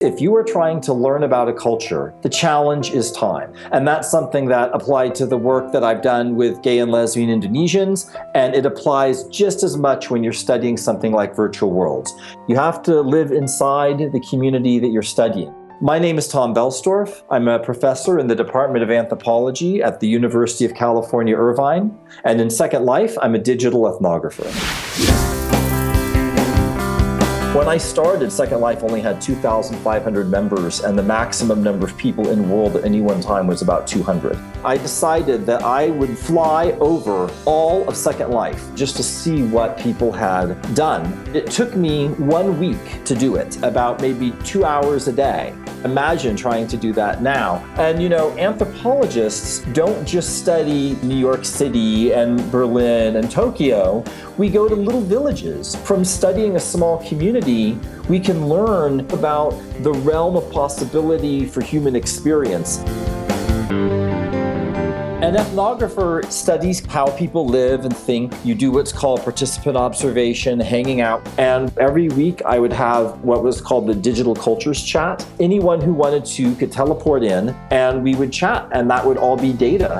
If you are trying to learn about a culture, the challenge is time. And that's something that applied to the work that I've done with gay and lesbian Indonesians, and it applies just as much when you're studying something like virtual worlds. You have to live inside the community that you're studying. My name is Tom Boellstorff. I'm a professor in the Department of Anthropology at the University of California, Irvine. And in Second Life, I'm a digital ethnographer. When I started, Second Life only had 2,500 members, and the maximum number of people in the world at any one time was about 200. I decided that I would fly over all of Second Life just to see what people had done. It took me 1 week to do it, about maybe 2 hours a day. Imagine trying to do that now. And you know, anthropologists don't just study New York City and Berlin and Tokyo. We go to little villages. From studying a small community, we can learn about the realm of possibility for human experience. An ethnographer studies how people live and think. You do what's called participant observation, hanging out. And every week I would have what was called the digital cultures chat. Anyone who wanted to could teleport in and we would chat, and that would all be data.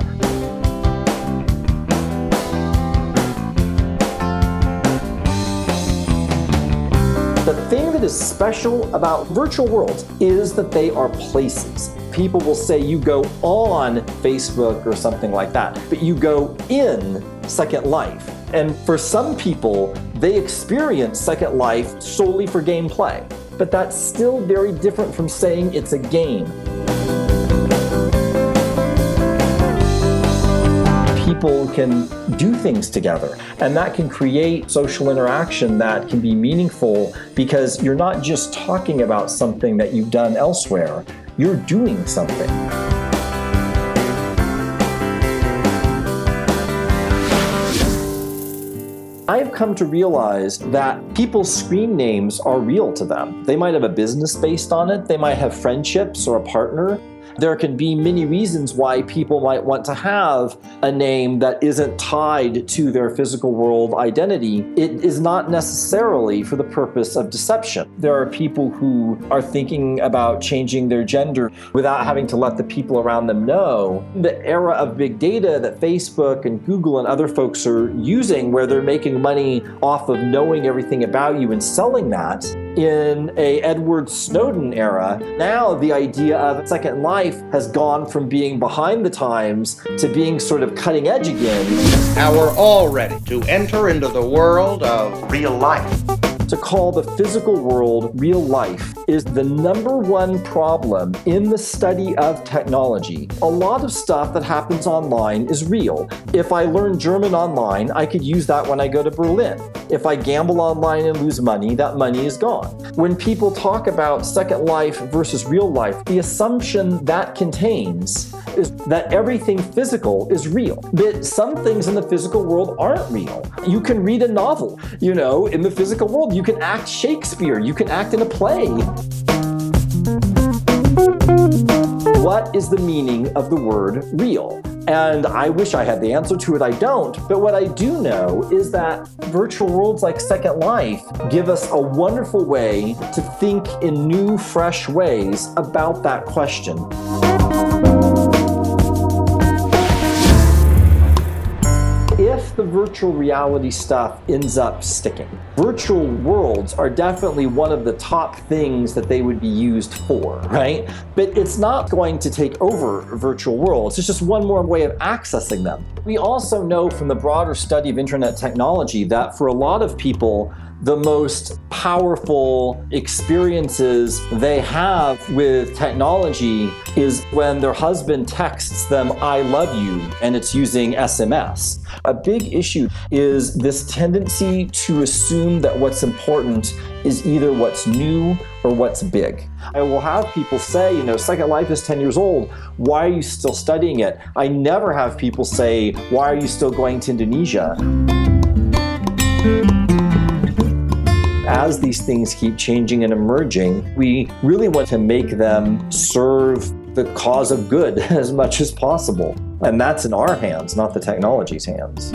The thing that is special about virtual worlds is that they are places. People will say you go on Facebook or something like that, but you go in Second Life. And for some people, they experience Second Life solely for gameplay. But that's still very different from saying it's a game. People can do things together, and that can create social interaction that can be meaningful because you're not just talking about something that you've done elsewhere, you're doing something. I've come to realize that people's screen names are real to them. They might have a business based on it, they might have friendships or a partner. There can be many reasons why people might want to have a name that isn't tied to their physical world identity. It is not necessarily for the purpose of deception. There are people who are thinking about changing their gender without having to let the people around them know. The era of big data that Facebook and Google and other folks are using, where they're making money off of knowing everything about you and selling that, in a Edward Snowden era, now the idea of Second Life has gone from being behind the times to being sort of cutting edge again. Now we're all ready to enter into the world of real life. To call the physical world real life is the #1 problem in the study of technology. A lot of stuff that happens online is real. If I learn German online, I could use that when I go to Berlin. If I gamble online and lose money, that money is gone. When people talk about Second Life versus real life, the assumption that contains is that everything physical is real. But some things in the physical world aren't real. You can read a novel, you know, in the physical world. You can act Shakespeare, you can act in a play. What is the meaning of the word real? And I wish I had the answer to it, I don't. But what I do know is that virtual worlds like Second Life give us a wonderful way to think in new, fresh ways about that question. If the virtual reality stuff ends up sticking, virtual worlds are definitely one of the top things that they would be used for, right? But it's not going to take over virtual worlds. It's just one more way of accessing them. We also know from the broader study of internet technology that for a lot of people, the most powerful experiences they have with technology is when their husband texts them, "I love you," and it's using SMS. A big issue is this tendency to assume that what's important is either what's new or what's big. I will have people say, you know, Second Life is 10 years old. Why are you still studying it? I never have people say, why are you still going to Indonesia? As these things keep changing and emerging, we really want to make them serve the cause of good as much as possible. And that's in our hands, not the technology's hands.